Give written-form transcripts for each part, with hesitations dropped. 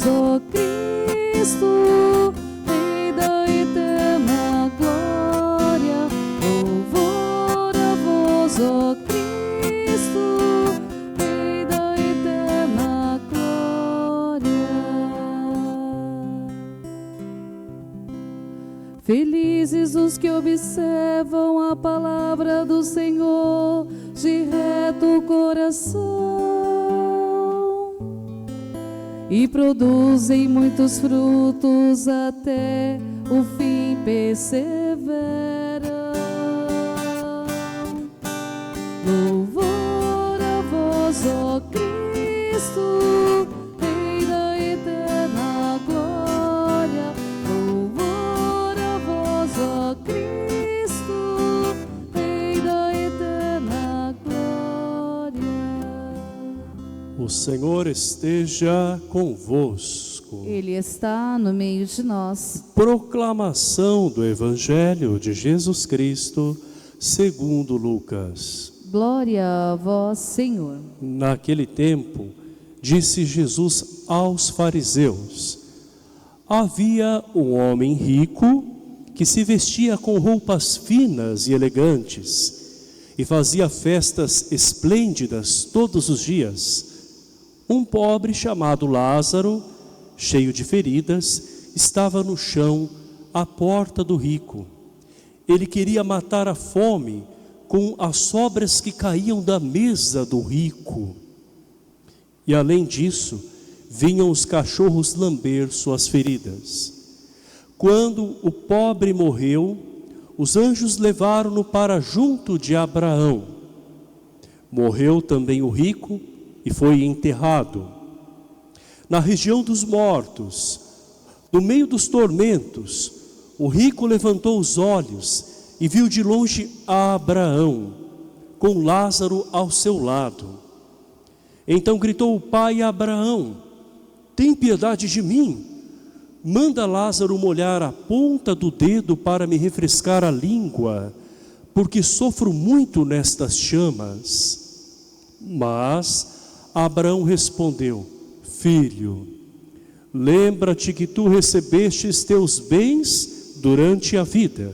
ó Cristo, Rei da eterna glória. Louvor a vós, ó Cristo, Rei da eterna glória. Felizes os que observam a palavra do Senhor de reto coração e produzem muitos frutos, até o fim perseveram. Louvor a vós, ó Cristo, Rei da eterna glória. Louvor a vós, ó Cristo, Rei da eterna glória. O Senhor esteja convosco. Ele está no meio de nós. Proclamação do Evangelho de Jesus Cristo, segundo Lucas. Glória a vós, Senhor. Naquele tempo, disse Jesus aos fariseus: havia um homem rico que se vestia com roupas finas e elegantes e fazia festas esplêndidas todos os dias. Um pobre chamado Lázaro, cheio de feridas, estava no chão à porta do rico. Ele queria matar a fome com as sobras que caíam da mesa do rico. E além disso, vinham os cachorros lamber suas feridas. Quando o pobre morreu, os anjos levaram-no para junto de Abraão. Morreu também o rico e foi enterrado. Na região dos mortos, no meio dos tormentos, o rico levantou os olhos e viu de longe a Abraão, com Lázaro ao seu lado. Então gritou o pai a Abraão: tem piedade de mim, manda Lázaro molhar a ponta do dedo para me refrescar a língua, porque sofro muito nestas chamas. Mas Abraão respondeu: filho, lembra-te que tu recebestes teus bens durante a vida,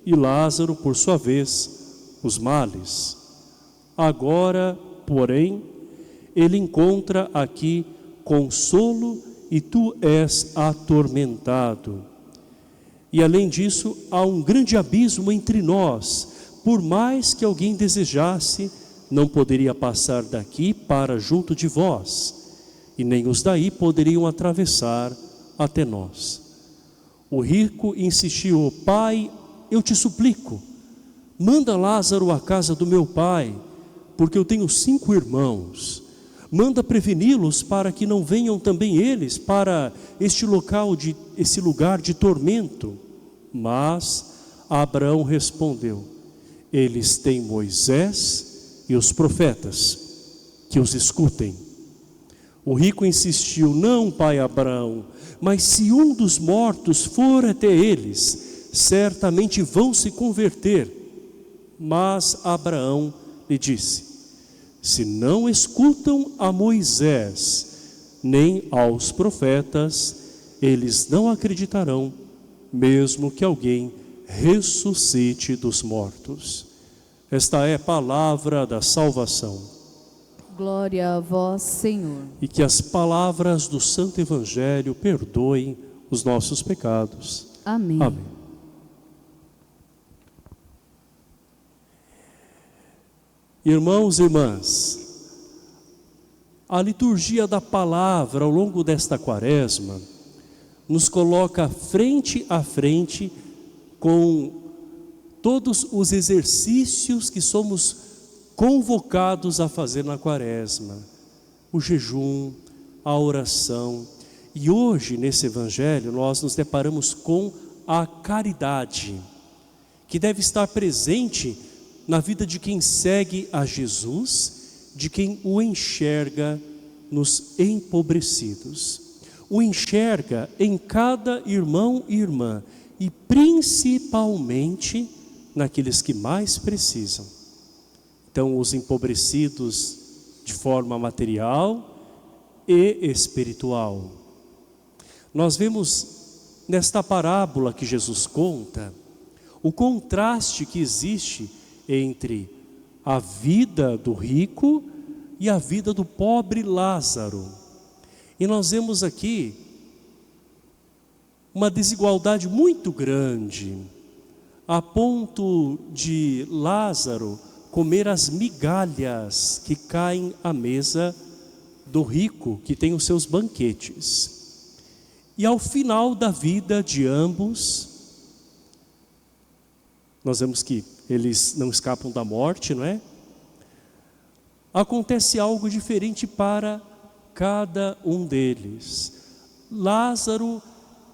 e Lázaro, por sua vez, os males. Agora, porém, ele encontra aqui consolo e tu és atormentado. E além disso, há um grande abismo entre nós. Por mais que alguém desejasse, não poderia passar daqui para junto de vós, e nem os daí poderiam atravessar até nós. O rico insistiu: pai, eu te suplico, manda Lázaro à casa do meu pai, porque eu tenho 5 irmãos. Manda preveni-los para que não venham também eles para esse lugar de tormento. Mas Abraão respondeu: eles têm Moisés e os profetas, que os escutem. O rico insistiu: não, pai Abraão, mas se um dos mortos for até eles, certamente vão se converter. Mas Abraão lhe disse: se não escutam a Moisés nem aos profetas, eles não acreditarão, mesmo que alguém ressuscite dos mortos. Esta é a palavra da salvação. Glória a vós, Senhor. E que as palavras do Santo Evangelho perdoem os nossos pecados. Amém. Amém. Irmãos e irmãs, a liturgia da palavra ao longo desta quaresma nos coloca frente a frente com todos os exercícios que somos convocados a fazer na quaresma: o jejum, a oração. E hoje, nesse evangelho, nós nos deparamos com a caridade, que deve estar presente na vida de quem segue a Jesus, de quem o enxerga nos empobrecidos. O enxerga em cada irmão e irmã, e principalmente naqueles que mais precisam. Então, os empobrecidos de forma material e espiritual. nós vemos nesta parábola que Jesus conta, o contraste que existe entre a vida do rico e a vida do pobre Lázaro. E nós vemos aqui uma desigualdade muito grande, a ponto de Lázaro comer as migalhas que caem à mesa do rico, que tem os seus banquetes. E ao final da vida de ambos, nós vemos que eles não escapam da morte, não é? Acontece algo diferente para cada um deles. Lázaro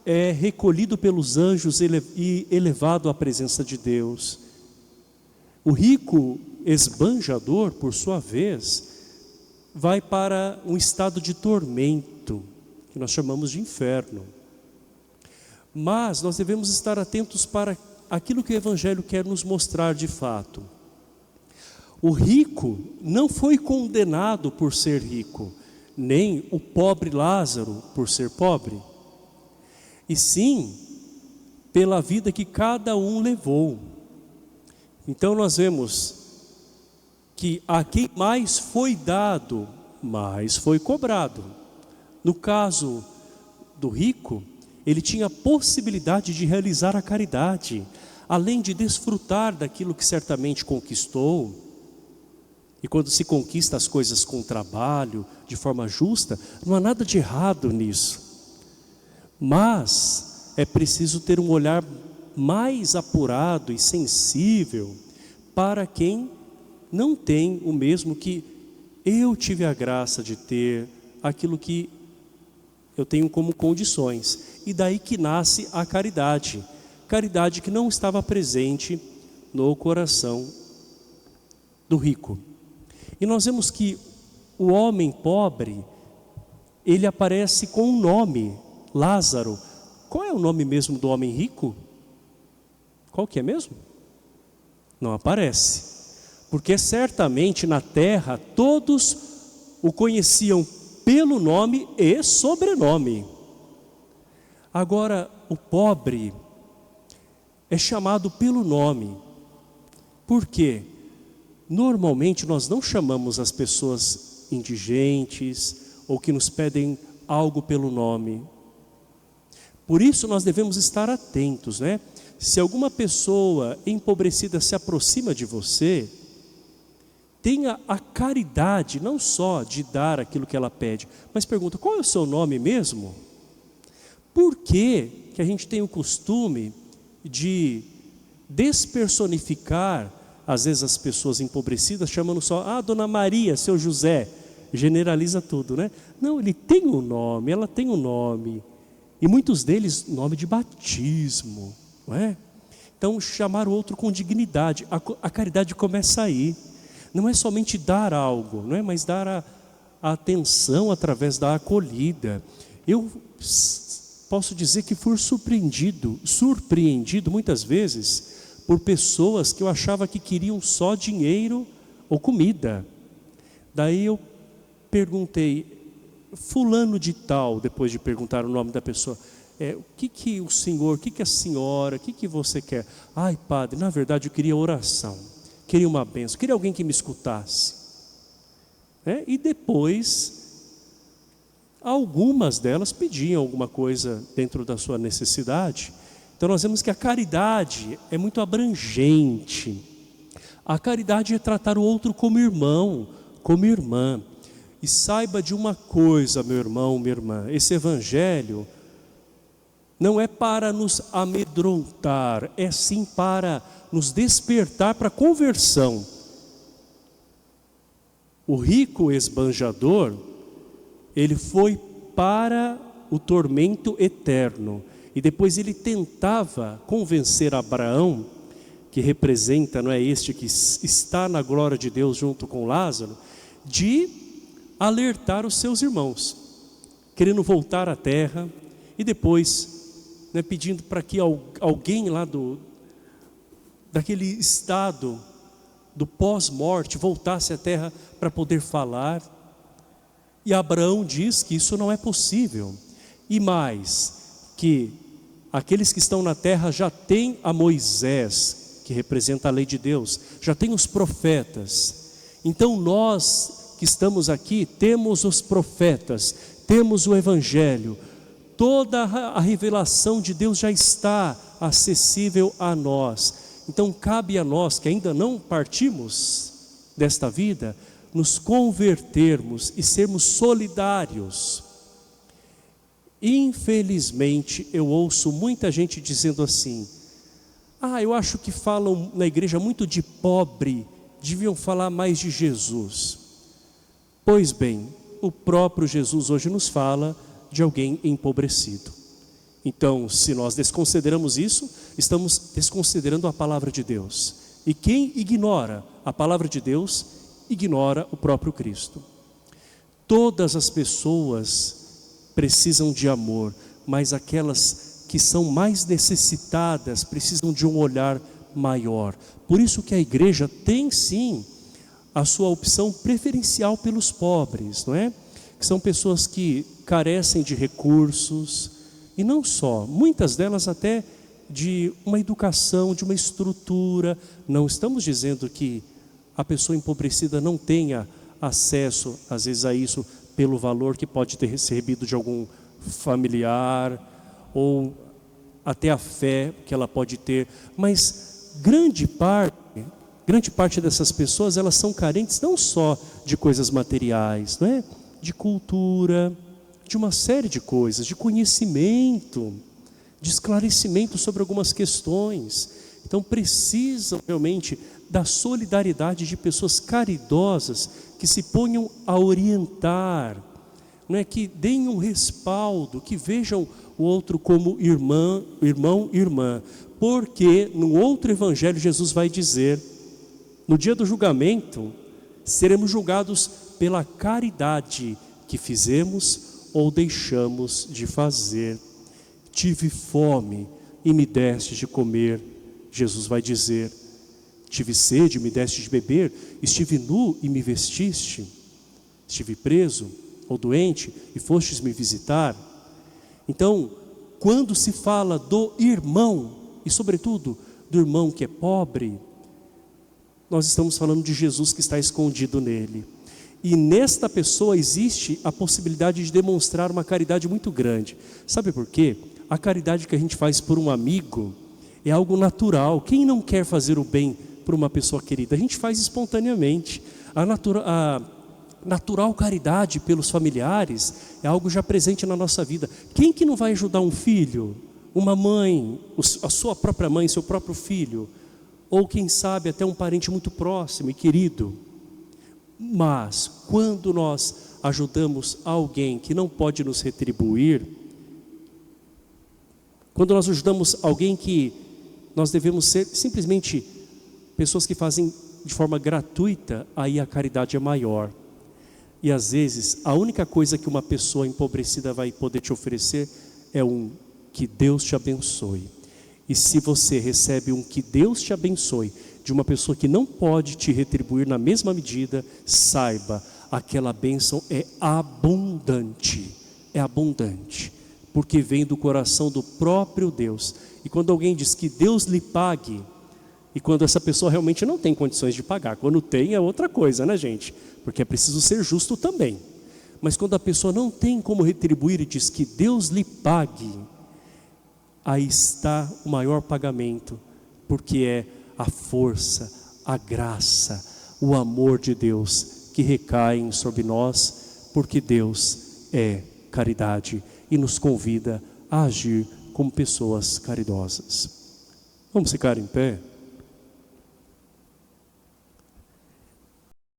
é recolhido pelos anjos e elevado à presença de Deus. O rico esbanjador, por sua vez, vai para um estado de tormento, que nós chamamos de inferno. Mas nós devemos estar atentos para aquilo que o Evangelho quer nos mostrar de fato. O rico não foi condenado por ser rico, nem o pobre Lázaro por ser pobre, e sim pela vida que cada um levou. Então nós vemos que a quem mais foi dado, mais foi cobrado. No caso do rico, ele tinha a possibilidade de realizar a caridade, além de desfrutar daquilo que certamente conquistou. E quando se conquista as coisas com trabalho, de forma justa, não há nada de errado nisso. Mas é preciso ter um olhar mais apurado e sensível para quem não tem o mesmo que eu tive a graça de ter, aquilo que eu tenho como condições. E daí que nasce a caridade. Caridade que não estava presente no coração do rico. E nós vemos que o homem pobre, ele aparece com um nome, Lázaro. Qual é o nome mesmo do homem rico? Qual que é mesmo? Não aparece. Porque certamente na terra todos o conheciam pelo nome e sobrenome. Agora o pobre é chamado pelo nome. Por quê? Normalmente nós não chamamos as pessoas indigentes ou que nos pedem algo pelo nome. Por isso nós devemos estar atentos, né? Se alguma pessoa empobrecida se aproxima de você, tenha a caridade não só de dar aquilo que ela pede, mas pergunta: qual é o seu nome mesmo? Por que a gente tem o costume de despersonificar às vezes as pessoas empobrecidas, chamando só, Dona Maria, seu José, generaliza tudo, né? Não, ele tem um nome, ela tem um nome, e muitos deles, nome de batismo, não é? Então, chamar o outro com dignidade, a caridade começa aí, não é somente dar algo, não é? Mas dar a atenção através da acolhida. Eu posso dizer que fui surpreendido muitas vezes, por pessoas que eu achava que queriam só dinheiro ou comida. Daí eu perguntei, fulano de tal, depois de perguntar o nome da pessoa, o que o senhor, o que a senhora, o que você quer? Ai, padre, na verdade eu queria oração, queria uma bênção, queria alguém que me escutasse. E depois, algumas delas pediam alguma coisa dentro da sua necessidade. Então nós vemos que a caridade é muito abrangente. A caridade é tratar o outro como irmão, como irmã. E saiba de uma coisa, meu irmão, minha irmã, esse evangelho não é para nos amedrontar, é sim para nos despertar para a conversão. O rico esbanjador, ele foi para o tormento eterno. E depois ele tentava convencer Abraão, que representa, não é este que está na glória de Deus junto com Lázaro, de alertar os seus irmãos, querendo voltar à terra, e depois, né, pedindo para que alguém lá daquele estado do pós-morte voltasse à terra para poder falar. E Abraão diz que isso não é possível. E mais, que aqueles que estão na terra já têm a Moisés, que representa a lei de Deus, já tem os profetas. Então nós que estamos aqui temos os profetas, temos o Evangelho, toda a revelação de Deus já está acessível a nós. Então cabe a nós que ainda não partimos desta vida, nos convertermos e sermos solidários. Infelizmente eu ouço muita gente dizendo assim: eu acho que falam na igreja muito de pobre, deviam falar mais de Jesus. Pois bem, o próprio Jesus hoje nos fala de alguém empobrecido. Então, se nós desconsideramos isso, estamos desconsiderando a palavra de Deus. E quem ignora a palavra de Deus, ignora o próprio Cristo. Todas as pessoas precisam de amor, mas aquelas que são mais necessitadas precisam de um olhar maior. Por isso que a igreja tem sim a sua opção preferencial pelos pobres, não é? Que são pessoas que carecem de recursos, e não só, muitas delas até de uma educação, de uma estrutura. Não estamos dizendo que a pessoa empobrecida não tenha acesso, às vezes, a isso pelo valor que pode ter recebido de algum familiar, ou até a fé que ela pode ter, mas grande parte dessas pessoas, elas são carentes não só de coisas materiais, não é? De cultura, de uma série de coisas, de conhecimento, de esclarecimento sobre algumas questões. Então precisam realmente da solidariedade de pessoas caridosas que se ponham a orientar, não é? Que deem um respaldo, que vejam o outro como irmão, irmã, porque no outro evangelho Jesus vai dizer: no dia do julgamento seremos julgados pela caridade que fizemos ou deixamos de fazer. Tive fome e me deste de comer, Jesus vai dizer. Tive sede e me deste de beber, estive nu e me vestiste, estive preso ou doente e fostes me visitar. Então, quando se fala do irmão, e sobretudo do irmão que é pobre, nós estamos falando de Jesus que está escondido nele. E nesta pessoa existe a possibilidade de demonstrar uma caridade muito grande. Sabe por quê? A caridade que a gente faz por um amigo é algo natural. Quem não quer fazer o bem por uma pessoa querida? A gente faz espontaneamente. A natural caridade pelos familiares é algo já presente na nossa vida. Quem que não vai ajudar um filho, uma mãe, a sua própria mãe, seu próprio filho? Ou quem sabe até um parente muito próximo e querido? Mas quando nós ajudamos alguém que não pode nos retribuir, quando nós ajudamos alguém que nós devemos ser simplesmente pessoas que fazem de forma gratuita, aí a caridade é maior. E às vezes a única coisa que uma pessoa empobrecida vai poder te oferecer é que Deus te abençoe. E se você recebe que Deus te abençoe de uma pessoa que não pode te retribuir na mesma medida, saiba, aquela bênção é abundante, porque vem do coração do próprio Deus. E quando alguém diz que Deus lhe pague, e quando essa pessoa realmente não tem condições de pagar, quando tem é outra coisa, né, gente? Porque é preciso ser justo também. Mas quando a pessoa não tem como retribuir e diz que Deus lhe pague, aí está o maior pagamento, porque é a força, a graça, o amor de Deus que recaem sobre nós, porque Deus é caridade e nos convida a agir como pessoas caridosas. Vamos ficar em pé?